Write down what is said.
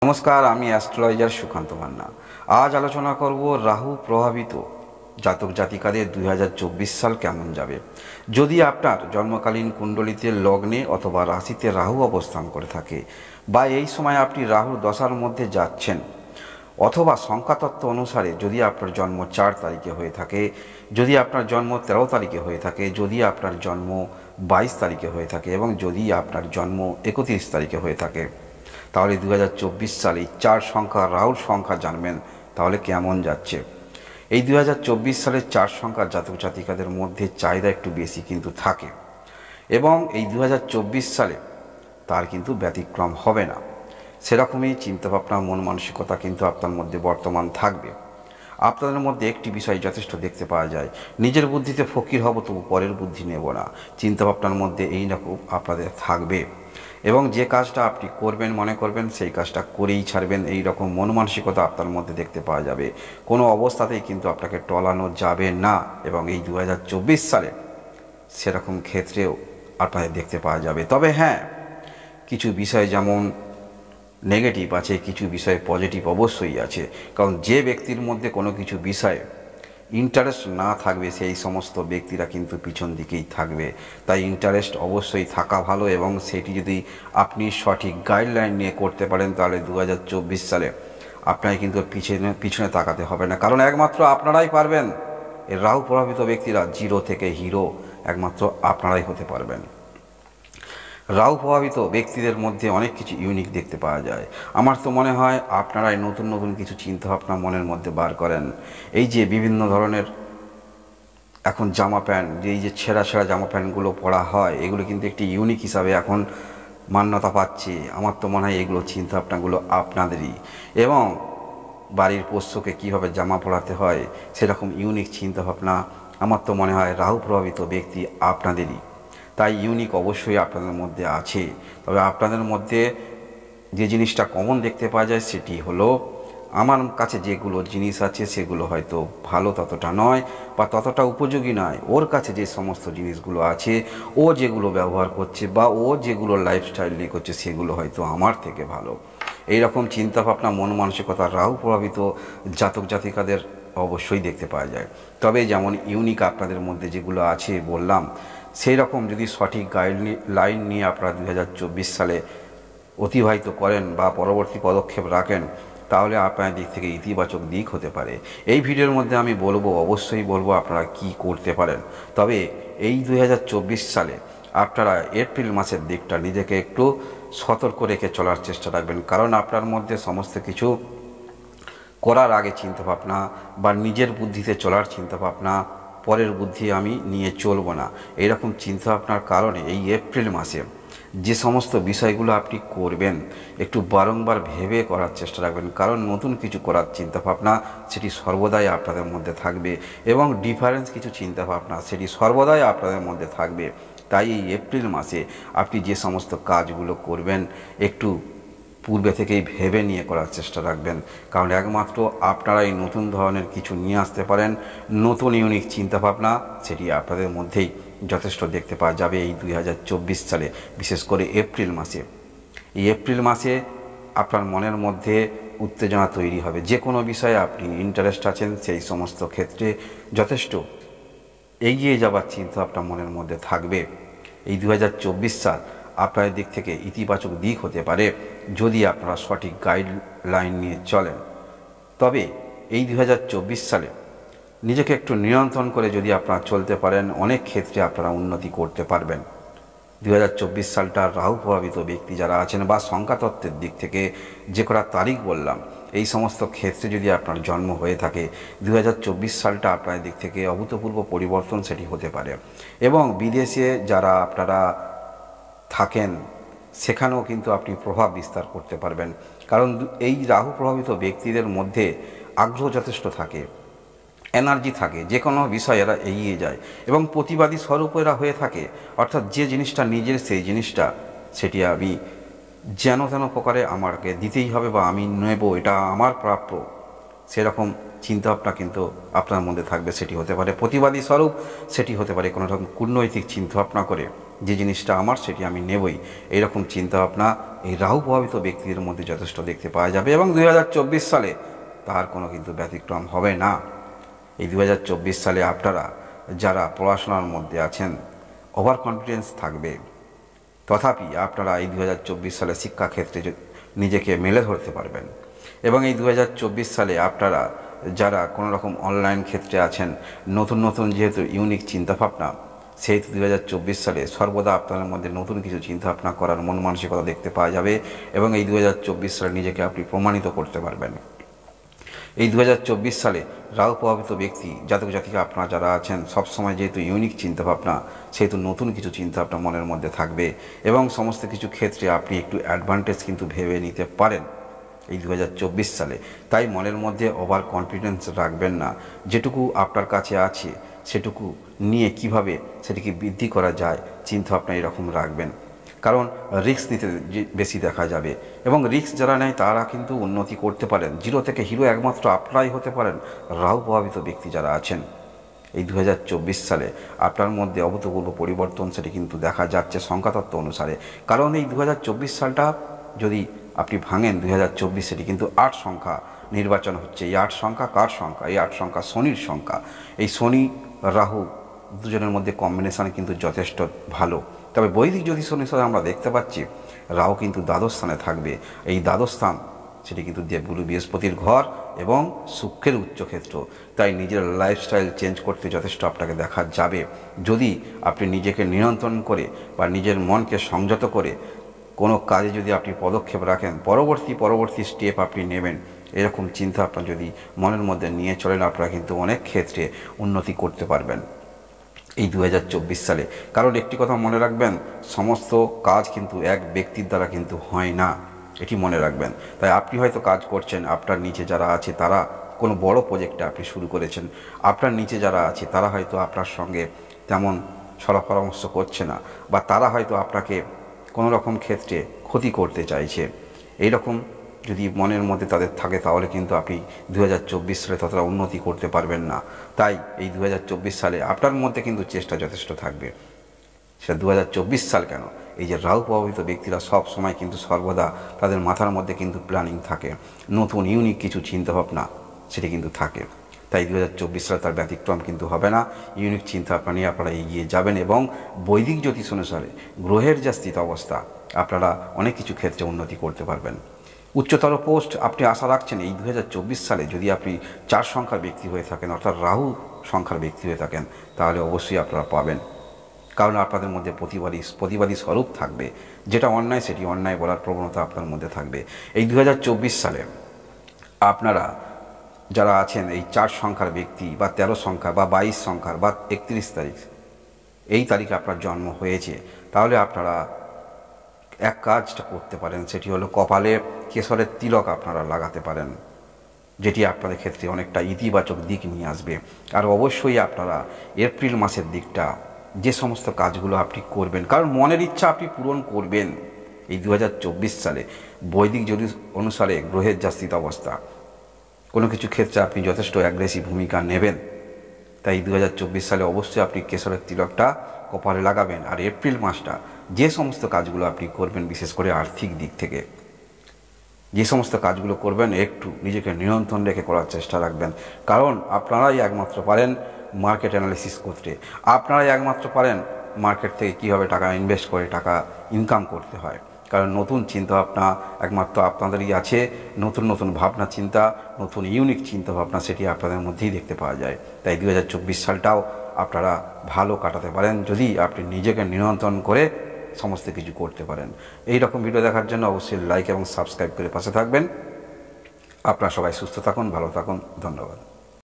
নমস্কার, আমি অ্যাস্ট্রোলজার সুকান্ত মান্না। আজ আলোচনা করব রাহু প্রভাবিত জাতক জাতিকাদের 2024 সাল কেমন যাবে। যদি আপনার জন্মকালীন কুণ্ডলিতে লগ্নে অথবা রাশিতে রাহু অবস্থান করে থাকে, বা এই সময় আপনি রাহুর দশার মধ্যে যাচ্ছেন, অথবা সংখ্যাতত্ত্ব অনুসারে যদি আপনার জন্ম 4 তারিখে হয়ে থাকে, যদি আপনার জন্ম 13 তারিখে হয়ে থাকে, যদি আপনার জন্ম 22 তারিখে হয়ে থাকে এবং যদি আপনার জন্ম 31 তারিখে হয়ে থাকে, তাহলে 2024 সালে 4 সংখ্যা রাহুর সংখ্যা জানবেন তাহলে কেমন যাচ্ছে। এই 2024 সালের 4 সংখ্যার জাতক জাতিকাদের মধ্যে চাহিদা একটু বেশি কিন্তু থাকে, এবং এই 2024 সালে তার কিন্তু ব্যতিক্রম হবে না। সেরকমই চিন্তাভাবনা, মন মানসিকতা কিন্তু আপনার মধ্যে বর্তমান থাকবে। আপনাদের মধ্যে একটি বিষয় যথেষ্ট দেখতে পাওয়া যায়, নিজের বুদ্ধিতে ফকির হব তবু পরের বুদ্ধি নেব না। চিন্তাভাবনার মধ্যে এই রকম আপনাদের থাকবে, এবং যে কাজটা আপনি করবেন মনে করবেন সেই কাজটা করেই ছাড়বেন, এই রকম মন মানসিকতা আপনার মধ্যে দেখতে পাওয়া যাবে। কোনো অবস্থাতেই কিন্তু আপনাকে টলানো যাবে না, এবং এই 2024 সালে সেরকম ক্ষেত্রেও আপনাদের দেখতে পাওয়া যাবে। তবে হ্যাঁ, কিছু বিষয় যেমন নেগেটিভ আছে, কিছু বিষয় পজিটিভ অবশ্যই আছে। কারণ যে ব্যক্তির মধ্যে কোনো কিছু বিষয়ে ইন্টারেস্ট না থাকবে সেই সমস্ত ব্যক্তিরা কিন্তু পিছন দিকেই থাকবে। তাই ইন্টারেস্ট অবশ্যই থাকা ভালো, এবং সেটি যদি আপনি সঠিক গাইডলাইন নিয়ে করতে পারেন তাহলে 2024 সালে আপনাকে কিন্তু পিছনে তাকাতে হবে না। কারণ একমাত্র আপনারাই পারবেন, এই রাহু প্রভাবিত ব্যক্তিরা জিরো থেকে হিরো একমাত্র আপনারাই হতে পারবেন। রাহু প্রভাবিত ব্যক্তিদের মধ্যে অনেক কিছু ইউনিক দেখতে পাওয়া যায়। আমার তো মনে হয় আপনারাই নতুন নতুন কিছু চিন্তাভাবনা মনের মধ্যে বার করেন। এই যে বিভিন্ন ধরনের এখন জামা প্যান্ট, এই যে ছেঁড়া জামা প্যান্টগুলো পরা হয়, এগুলো কিন্তু একটি ইউনিক হিসাবে এখন মান্যতা পাচ্ছে। আমার তো মনে হয় এগুলো চিন্তাভাবনাগুলো আপনাদেরই, এবং বাড়ির পোষ্যকে কীভাবে জামা পরাতে হয় সেরকম ইউনিক চিন্তাভাবনা আমার তো মনে হয় রাহু প্রভাবিত ব্যক্তি আপনাদেরই। তাই ইউনিক অবশ্যই আপনাদের মধ্যে আছে। তবে আপনাদের মধ্যে যে জিনিসটা কমন দেখতে পাওয়া যায় সেটি হলো, আমার কাছে যেগুলো জিনিস আছে সেগুলো হয়তো ভালো ততটা নয় বা ততটা উপযোগী নয়, ওর কাছে যে সমস্ত জিনিসগুলো আছে, ও যেগুলো ব্যবহার করছে বা ও যেগুলো লাইফস্টাইল নিয়ে করছে সেগুলো হয়তো আমার থেকে ভালো। এই রকম চিন্তাভাবনা, মন মানসিকতা রাহু প্রভাবিত জাতক জাতিকাদের অবশ্যই দেখতে পাওয়া যায়। তবে যেমন ইউনিক আপনাদের মধ্যে যেগুলো আছে বললাম, সেই রকম যদি সঠিক গাইডলাইন নিয়ে আপনারা 2024 সালে অতিবাহিত করেন বা পরবর্তী পদক্ষেপ রাখেন, তাহলে আপনার দিক থেকে ইতিবাচক দিক হতে পারে। এই ভিডিওর মধ্যে আমি অবশ্যই বলবো আপনারা কি করতে পারেন। তবে এই 2024 সালে আপনারা এপ্রিল মাসের দিকটা নিজেকে একটু সতর্ক রেখে চলার চেষ্টা রাখবেন। কারণ আপনার মধ্যে সমস্ত কিছু করার আগে চিন্তাভাবনা বা নিজের বুদ্ধিতে চলার চিন্তাভাবনা, পরের বুদ্ধি আমি নিয়ে চলবো না, এইরকম চিন্তাভাবনার কারণে এই এপ্রিল মাসে যে সমস্ত বিষয়গুলো আপনি করবেন একটু বারংবার ভেবে করার চেষ্টা রাখবেন। কারণ নতুন কিছু করার চিন্তাভাবনা সেটি সর্বদাই আপনাদের মধ্যে থাকবে, এবং ডিফারেন্স কিছু চিন্তাভাবনা সেটি সর্বদাই আপনাদের মধ্যে থাকবে। তাই এই এপ্রিল মাসে আপনি যে সমস্ত কাজগুলো করবেন একটু পূর্বে থেকেই ভেবে নিয়ে করার চেষ্টা রাখবেন। কারণ একমাত্র আপনারাই নতুন ধরনের কিছু নিয়ে আসতে পারেন, নতুন ইউনিক চিন্তাভাবনা সেটি আপনাদের মধ্যেই যথেষ্ট দেখতে পাওয়া যাবে এই 2024 সালে, বিশেষ করে এপ্রিল মাসে। এই এপ্রিল মাসে আপনার মনের মধ্যে উত্তেজনা তৈরি হবে। যে কোনো বিষয়ে আপনি ইন্টারেস্ট আছেন সেই সমস্ত ক্ষেত্রে যথেষ্ট এগিয়ে যাবার চিন্তা আপনার মনের মধ্যে থাকবে। এই 2024 সাল আপনার দিক থেকে ইতিবাচক দিক হতে পারে যদি আপনারা সঠিক গাইডলাইন নিয়ে চলেন। তবে এই 2024 সালে নিজেকে একটু নিয়ন্ত্রণ করে যদি আপনারা চলতে পারেন, অনেক ক্ষেত্রে আপনারা উন্নতি করতে পারবেন। 2024 সালটা রাহু প্রভাবিত ব্যক্তি যারা আছেন বা সংখ্যাতত্ত্বের দিক থেকে যে কটা তারিখ বললাম, এই সমস্ত ক্ষেত্রে যদি আপনার জন্ম হয়ে থাকে 2024 সালটা আপনার দিক থেকে অভূতপূর্ব পরিবর্তন সেটি হতে পারে। এবং বিদেশে যারা আপনারা থাকেন সেখানেও কিন্তু আপনি প্রভাব বিস্তার করতে পারবেন। কারণ এই রাহু প্রভাবিত ব্যক্তিদের মধ্যে আগ্রহ যথেষ্ট থাকে, এনার্জি থাকে, যে কোনো বিষয়ে এরা এগিয়ে যায় এবং প্রতিবাদী স্বরূপ এরা হয়ে থাকে। অর্থাৎ যে জিনিসটা নিজের সেই জিনিসটা সেটি আমি যেন তেন প্রকারে আমাকে দিতেই হবে বা আমি নেব, এটা আমার প্রাপ্য, সেরকম চিন্তাভাবনা কিন্তু আপনার মধ্যে থাকবে। সেটি হতে পারে প্রতিবাদী স্বরূপ, সেটি হতে পারে কোনো রকম কূটনৈতিক চিন্তাভাবনা করে যে জিনিসটা আমার সেটি আমি নেবই, এইরকম চিন্তাভাবনা এই রাহু প্রভাবিত ব্যক্তিদের মধ্যে যথেষ্ট দেখতে পাওয়া যাবে। এবং 2024 সালে তার কোনো কিন্তু ব্যতিক্রম হবে না। এই 2024 সালে আপনারা যারা পড়াশোনার মধ্যে আছেন ওভার কনফিডেন্স থাকবে, তথাপি আপনারা এই 2024 সালে শিক্ষাক্ষেত্রে নিজেকে মেলে ধরতে পারবেন। এবং এই 2024 সালে আপনারা যারা কোনো রকম অনলাইন ক্ষেত্রে আছেন, নতুন নতুন যেহেতু ইউনিক চিন্তাভাবনা, সেহেতু 2024 সালে সর্বদা আপনাদের মধ্যে নতুন কিছু চিন্তাভাবনা করার মন মানসিকতা দেখতে পাওয়া যাবে। এবং এই 2024 সালে নিজেকে আপনি প্রমাণিত করতে পারবেন। এই 2024 সালে রাহু প্রভাবিত ব্যক্তি জাতক জাতিকা আপনারা যারা আছেন, সবসময় যেহেতু ইউনিক চিন্তাভাবনা, সেহেতু নতুন কিছু চিন্তাভাবনা মনের মধ্যে থাকবে এবং সমস্ত কিছু ক্ষেত্রে আপনি একটু অ্যাডভান্টেজ কিন্তু ভেবে নিতে পারেন এই 2024 সালে। তাই মনের মধ্যে ওভার কনফিডেন্স রাখবেন না। যেটুকু আপনার কাছে আছে সেটুকু নিয়ে কিভাবে সেটিকে বৃদ্ধি করা যায় চিন্তাভাবনা এরকম রাখবেন। কারণ রিস্ক নিতে বেশি দেখা যাবে এবং রিস্ক যারা নেয় তারা কিন্তু উন্নতি করতে পারেন। জিরো থেকে হিরো একমাত্র আপনারাই হতে পারেন রাহু প্রভাবিত ব্যক্তি যারা আছেন। এই 2024 সালে আপনার মধ্যে অভূতপূর্ব পরিবর্তন সেটি কিন্তু দেখা যাচ্ছে সংখ্যাতত্ত্ব অনুসারে। কারণ এই 2024 সালটা যদি আপনি ভাঙেন 2024 সেটি কিন্তু 8 সংখ্যা নির্বাচন হচ্ছে। এই 8 সংখ্যা কার সংখ্যা? এই 8 সংখ্যা শনির সংখ্যা। এই শনি রাহু দুজনের মধ্যে কম্বিনেশন কিন্তু যথেষ্ট ভালো। তবে বৈদিক জ্যোতিষ অনুসারে আমরা দেখতে পাচ্ছি রাহু কিন্তু দ্বাদশ স্থানে থাকবে। এই দ্বাদশ স্থান সেটি কিন্তু দেবগুরু বৃহস্পতির ঘর এবং শুক্রের উচ্চক্ষেত্র। তাই নিজের লাইফস্টাইল চেঞ্জ করতে যথেষ্ট আপনাকে দেখা যাবে যদি আপনি নিজেকে নিয়ন্ত্রণ করে বা নিজের মনকে সংযত করে কোনো কাজে যদি আপনি পদক্ষেপ রাখেন, পরবর্তী স্টেপ আপনি নেবেন, এরকম চিন্তা আপনার যদি মনের মধ্যে নিয়ে চলেন, আপনারা কিন্তু অনেক ক্ষেত্রে উন্নতি করতে পারবেন এই 2024 সালে। কারণ একটি কথা মনে রাখবেন, সমস্ত কাজ কিন্তু এক ব্যক্তির দ্বারা কিন্তু হয় না, এটি মনে রাখবেন। তাই আপনি হয়তো কাজ করছেন, আপনার নিচে যারা আছে তারা কোনো বড় প্রজেক্টে আপনি শুরু করেছেন, আপনার নিচে যারা আছে তারা হয়তো আপনার সঙ্গে তেমন পরামর্শ করছে না, বা তারা হয়তো আপনাকে কোনো রকম ক্ষেত্রে ক্ষতি করতে চাইছে। এই রকম যদি মনের মধ্যে তাদের থাকে তাহলে কিন্তু আপনি 2024 সালে ততটা উন্নতি করতে পারবেন না। তাই এই 2024 সালে আপনার মধ্যে কিন্তু চেষ্টা যথেষ্ট থাকবে। সেটা 2024 সাল কেন, এই যে রাহু প্রভাবিত ব্যক্তিরা সব সময় কিন্তু সর্বদা তাদের মাথার মধ্যে কিন্তু প্ল্যানিং থাকে, নতুন ইউনিক কিছু চিন্তাভাবনা সেটি কিন্তু থাকে। তাই 2024 সালে তার ব্যতিক্রম কিন্তু হবে না। ইউনিক চিন্তাভাবনা নিয়ে আপনারা এগিয়ে যাবেন এবং বৈদিক জ্যোতিষ অনুসারে গ্রহের যা স্থিত অবস্থা আপনারা অনেক কিছু ক্ষেত্রে উন্নতি করতে পারবেন। উচ্চতর পোস্ট আপনি আশা রাখছেন এই 2024 সালে যদি আপনি 4 সংখ্যার ব্যক্তি হয়ে থাকেন, অর্থাৎ রাহু সংখ্যার ব্যক্তি হয়ে থাকেন, তাহলে অবশ্যই আপনারা পাবেন। কারণ আপনাদের মধ্যে প্রতিবাদী স্বরূপ থাকবে, যেটা অন্যায় সেটি অন্যায় বলার প্রবণতা আপনার মধ্যে থাকবে। এই 2024 সালে আপনারা যারা আছেন এই 4 সংখ্যার ব্যক্তি বা 13 সংখ্যা বা 22 সংখ্যার বা 31 তারিখ এই তারিখে আপনার জন্ম হয়েছে, তাহলে আপনারা এক কাজটা করতে পারেন, সেটি হলো কপালে কেশরের তিলক আপনারা লাগাতে পারেন, যেটি আপনাদের ক্ষেত্রে অনেকটা ইতিবাচক দিক নিয়ে আসবে। আর অবশ্যই আপনারা এপ্রিল মাসের দিকটা যে সমস্ত কাজগুলো আপনি করবেন, কারণ মনের ইচ্ছা আপনি পূরণ করবেন এই 2024 সালে বৈদিক জ্যোতিষ অনুসারে গ্রহের যা স্থিত অবস্থা, কোনো কিছু ক্ষেত্রে আপনি যথেষ্ট অ্যাগ্রেসিভ ভূমিকা নেবেন। তাই 2024 সালে অবশ্যই আপনি কেশরের তিলকটা কপালে লাগাবেন। আর এপ্রিল মাসটা যে সমস্ত কাজগুলো আপনি করবেন, বিশেষ করে আর্থিক দিক থেকে যে সমস্ত কাজগুলো করবেন, একটু নিজেকে নিয়ন্ত্রণ রেখে করার চেষ্টা রাখবেন। কারণ আপনারাই একমাত্র পারেন মার্কেট অ্যানালিসিস করতে, আপনারাই একমাত্র পারেন মার্কেট থেকে কীভাবে টাকা ইনভেস্ট করে টাকা ইনকাম করতে হয়। কারণ নতুন চিন্তাভাবনা একমাত্র আপনাদেরই আছে, নতুন ভাবনা চিন্তা, নতুন ইউনিক চিন্তাভাবনা সেটি আপনাদের মধ্যেই দেখতে পাওয়া যায়। তাই 2024 সালটাও আপনারা ভালো কাটাতে পারেন যদি আপনি নিজেকে নিয়ন্ত্রণ করে সমস্ত কিছু করতে পারেন। এই রকম ভিডিও দেখার জন্য অবশ্যই লাইক এবং সাবস্ক্রাইব করে পাশে থাকবেন। আপনারা সবাই সুস্থ থাকুন, ভালো থাকুন, ধন্যবাদ।